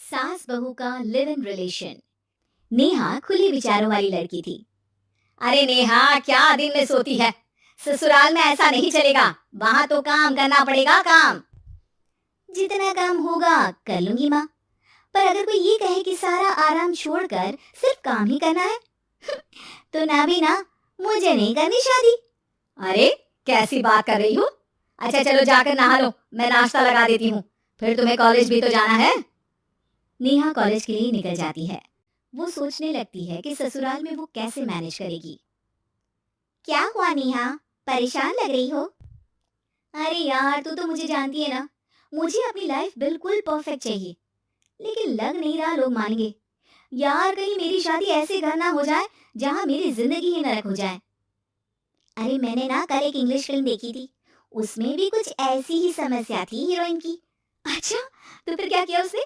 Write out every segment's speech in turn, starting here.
सास बहू का लिव इन रिलेशन। नेहा खुली विचारों वाली लड़की थी। अरे नेहा, क्या दिन में सोती है? ससुराल में ऐसा नहीं चलेगा, वहां तो काम करना पड़ेगा। काम जितना काम होगा कर लूंगी माँ, पर अगर कोई ये कहे कि सारा आराम छोड़कर सिर्फ काम ही करना है तो ना भी ना, मुझे नहीं करनी शादी। अरे कैसी बात कर रही हो? अच्छा चलो जाकर नहा लो, मैं नाश्ता लगा देती हूँ, फिर तुम्हें कॉलेज भी तो जाना है। नेहा कॉलेज के लिए निकल जाती है। वो सोचने लगती है कि ससुराल में वो कैसे मैनेज करेगी। क्या हुआ नेहा, परेशान लग रही हो? अरे यार, तू तो मुझे जानती है ना, मुझे अपनी लाइफ बिल्कुल परफेक्ट चाहिए, लेकिन लग नहीं रहा लोग मानेंगे। यार कहीं मेरी शादी ऐसे घर ना हो जाए जहां मेरी जिंदगी ही नरक हो जाए। अरे मैंने ना कल एक इंग्लिश फिल्म देखी थी, उसमें भी कुछ ऐसी ही समस्या थी हीरोइन की। अच्छा, तो फिर क्या किया उसने?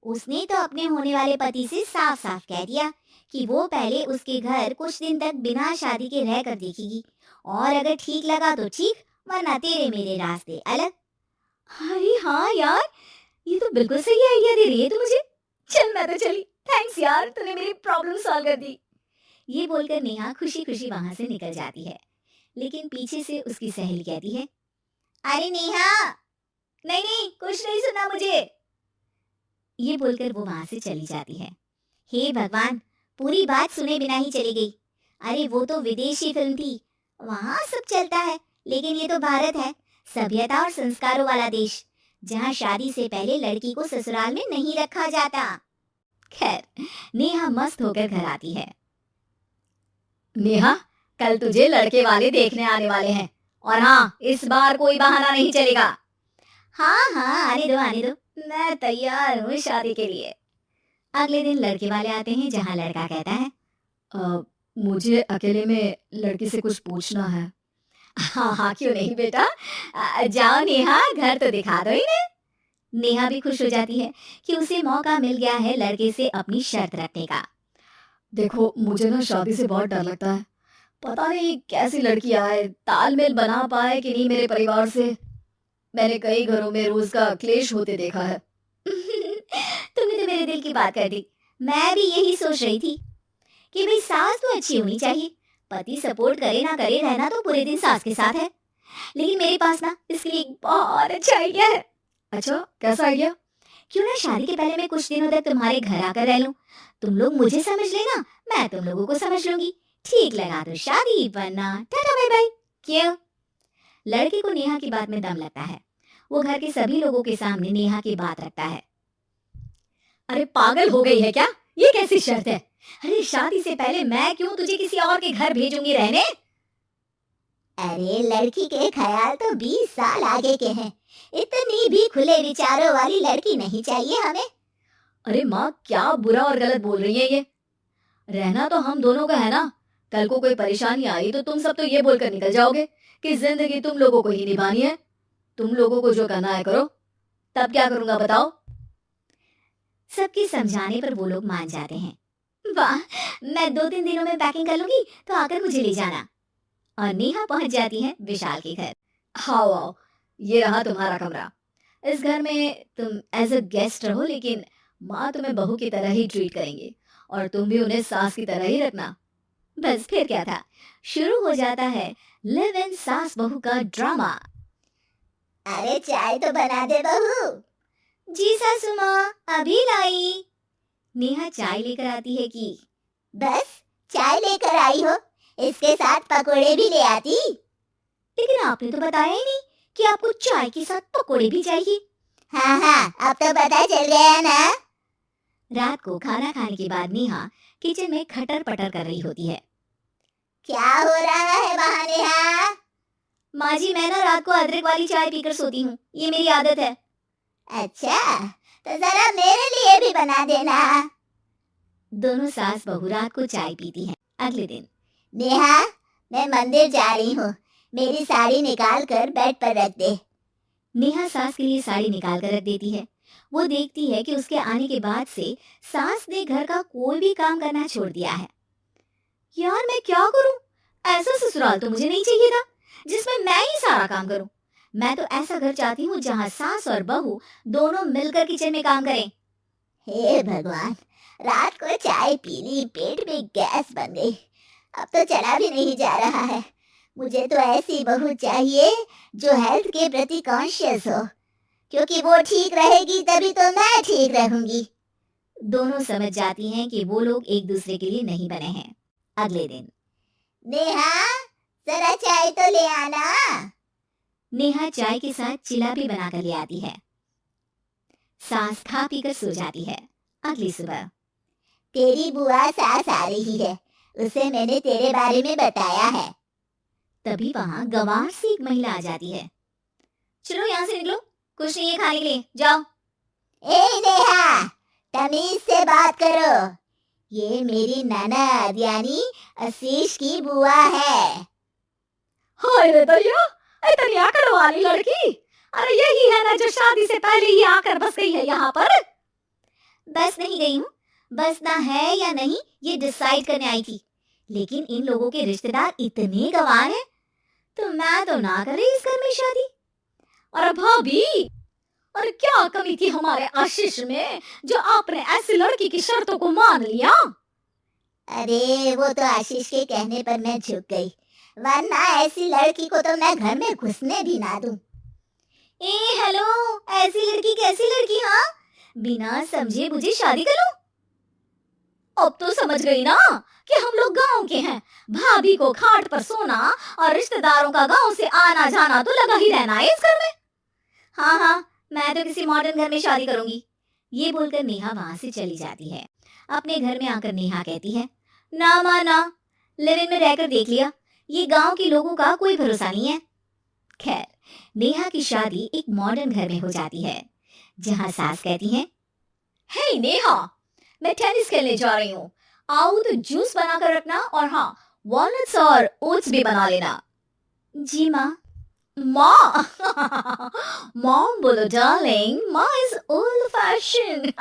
उसने तो अपने होने वाले पति से साफ साफ कह दिया कि वो पहले उसके घर कुछ दिन तक बिना शादी के रह कर देखेगी, और अगर ठीक लगा तो ठीक, वरना तेरे मेरे रास्ते अलग। अरे हाँ यार, ये तो बिल्कुल सही आइडिया दे रही है तू मुझे। चल मैं तो चली, थैंक्स यार, तूने मेरी प्रॉब्लम सॉल्व कर दी। ये बोलकर नेहा खुशी खुशी वहां से निकल जाती है, लेकिन पीछे से उसकी सहेली कहती है, अरे नेहा, नहीं नहीं, कुछ नहीं सुना मुझे। ये बोलकर वो वहां से चली जाती है। हे भगवान, पूरी बात सुने बिना ही चली गई। अरे वो तो विदेशी फिल्म थी, वहां सब चलता है, लेकिन ये तो भारत है, सभ्यता और संस्कारों वाला देश, जहाँ शादी से पहले लड़की को ससुराल में नहीं रखा जाता। खैर, नेहा मस्त होकर घर आती है। नेहा, कल तुझे लड़के वाले देखने आने वाले हैं, और हाँ, इस बार कोई बहाना नहीं चलेगा। हाँ हाँ, आने दो आने दो, मैं तैयार हूँ शादी के लिए। अगले दिन लड़के वाले आते हैं, जहाँ लड़का कहता है, मुझे अकेले में लड़की से कुछ पूछना है। हाँ हाँ, क्यों नहीं बेटा, जाओ नेहा, घर तो दिखा दो इन्हें। नेहा भी खुश हो जाती है कि उसे मौका मिल गया है लड़के से अपनी शर्त रखने का। देखो, मुझे ना शादी से बहुत डर लगता है, पता नहीं कैसी लड़की आए, तालमेल बना पाए कि नहीं मेरे परिवार से। मैंने कई घरों में रोज का क्लेश होते देखा है। तुमने तो मेरे दिल की बात कर दी। मैं भी यही सोच रही थी कि भाई सास तो अच्छी होनी चाहिए, पति सपोर्ट करे ना करे, रहना तो पूरे दिन सास के साथ है। लेकिन मेरे पास ना इसके लिए एक बहुत अच्छा आइडिया है। अच्छा, कैसा आइडिया? क्यों ना शादी के पहले मैं कुछ दिनों तक तुम्हारे घर आकर रह लूं, तुम लोग मुझे समझ लेना, मैं तुम लोगों को समझ लूंगी, ठीक लगा तो शादी, वरना टाटा बाय बाय। क्यों? लड़के को नेहा की बात में दम लगता है। वो घर के सभी लोगों के सामने नेहा की बात रखता है। अरे पागल हो गई है क्या? ये कैसी शर्त है? अरे शादी से पहले मैं क्यों तुझे किसी और के घर भेजूंगी रहने? अरे लड़की के ख्याल तो 20 साल आगे के हैं, इतनी भी खुले विचारों वाली लड़की नहीं चाहिए हमें। अरे माँ, क्या बुरा और गलत बोल रही है ये? रहना तो हम दोनों का है ना। कल को कोई परेशानी आई तो तुम सब तो ये बोलकर निकल जाओगे कि जिंदगी तुम लोगों को ही निभानी है। तुम लोगों को जो करना है करो, तब क्या करूंगा बताओ? सबके समझाने पर वो लोग मान जाते हैं। वाह, मैं 2-3 दिनों में पैकिंग कर लूंगी, तो आकर मुझे ले जाना। और नेहा पहुंच जाती है विशाल के घर। आओ आओ, ये रहा तुम्हारा कमरा। इस घर में तुम एज अ गेस्ट रहो, लेकिन माँ तुम्हें बहू की तरह ही ट्रीट करेंगे, और तुम भी उन्हें सास की तरह ही रखना। बस फिर क्या था, शुरू हो जाता है लिव इन सास बहू का ड्रामा। अरे चाय तो बना दे बहू। जी सासू माँ, अभी लाई। नेहा चाय लेकर आती है कि बस चाय लेकर आई हो, इसके साथ पकोड़े भी ले आती। लेकिन आपने तो बताया ही नहीं कि आपको चाय के साथ पकोड़े भी चाहिए। हाँ हाँ, अब तो पता चल गया ना। रात को खाना खाने के बाद नेहा किचन में खटर पटर कर रही होती है। क्या हो रहा है वहाँ नेहा? माँ जी, मैं ना रात को अदरक वाली चाय पीकर सोती हूँ, ये मेरी आदत है। अच्छा, तो जरा मेरे लिए भी बना देना। दोनों सास बहू रात को चाय पीती हैं। अगले दिन, नेहा, मैं मंदिर जा रही हूँ, मेरी साड़ी निकाल कर बेड पर रख दे। नेहा सास के लिए साड़ी निकाल कर रख देती है। वो देखती है कि उसके आने के बाद से सास ने घर का कोई भी काम करना छोड़ दिया है। यार मैं क्या करूं? ऐसा ससुराल तो मुझे नहीं चाहिए था, जिसमें मैं ही सारा काम करूं। मैं तो ऐसा घर चाहती हूँ जहाँ सास और बहू दोनों मिलकर किचन में काम करें। हे भगवान, रात को चाय पी ली, पेट में गैस बन गई, अब तो चला भी नहीं जा रहा है। मुझे तो ऐसी बहू चाहिए जो हेल्थ के प्रति कॉन्शियस हो, क्योंकि वो ठीक रहेगी तभी तो मैं ठीक रहूंगी। दोनों समझ जाती हैं कि वो लोग एक दूसरे के लिए नहीं बने हैं। अगले दिन, नेहा, जरा चाय तो ले आना। नेहा चाय के साथ चिलापी बनाकर ले आती है। सास खा पीकर सो जाती है। अगली सुबह, तेरी बुआ सास आ रही है, उसे मैंने तेरे बारे में बताया है। तभी वहां गंवार से एक महिला आ जाती है। चलो यहाँ से निकलो, कुछ नहीं है खाने के लिए, जाओ। ए नेहा, तमीज से बात करो, ये मेरी ननद यानी आशीष की बुआ है। हाय रे दरिया, इतनी आकड़ वाली लड़की, अरे यही है ना जो शादी से पहले ही आकर बस गई है यहाँ पर। बस नहीं गई हूँ, बसना है या नहीं ये डिसाइड करने आई थी, लेकिन इन लोगों के रिश्तेदार इतने गंवार हैं, तो मैं तो ना कर रही इस घर में शादी। अरे भाभी, अरे क्या कमी थी हमारे आशीष में जो आपने ऐसी लड़की की शर्तों को मान लिया? अरे वो तो आशीष के कहने पर मैं झुक गई, वरना ऐसी लड़की को तो मैं घर में घुसने भी ना दूं। ए हेलो, ऐसी लड़की कैसी लड़की? हाँ, बिना समझे बुझे शादी कर लूं? अब तो समझ गई ना कि हम लोग गांव के हैं। भाभी को खाट पर सोना और रिश्तेदारों का गांव से आना जाना तो लगा ही रहना है इस घर में। हाँ हाँ, मैं तो किसी मॉडर्न घर में शादी करूंगी। ये बोलकर नेहा वहां से चली जाती है। अपने घर में आकर नेहा कहती है, ना माँ ना, लिव इन में रहकर देख लिया, ये गांव के लोगों का कोई भरोसा नहीं है। खैर, नेहा की शादी एक मॉडर्न घर में हो जाती है, जहां सास कहती है, हे नेहा, मैं टेनिस खेलने जा रही हूँ, आओ तो जूस बनाकर रखना, और हाँ, वॉलनट्स और ओट्स भी बना लेना। जी माँ। माँ मॉम बोलो डार्लिंग, माँ इज ओल्ड फैशन।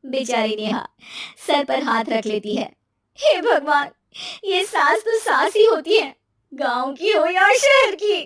बेचारी नेहा सर पर हाथ रख लेती है। हे भगवान, ये सास तो सास ही होती है, गांव की हो या शहर की।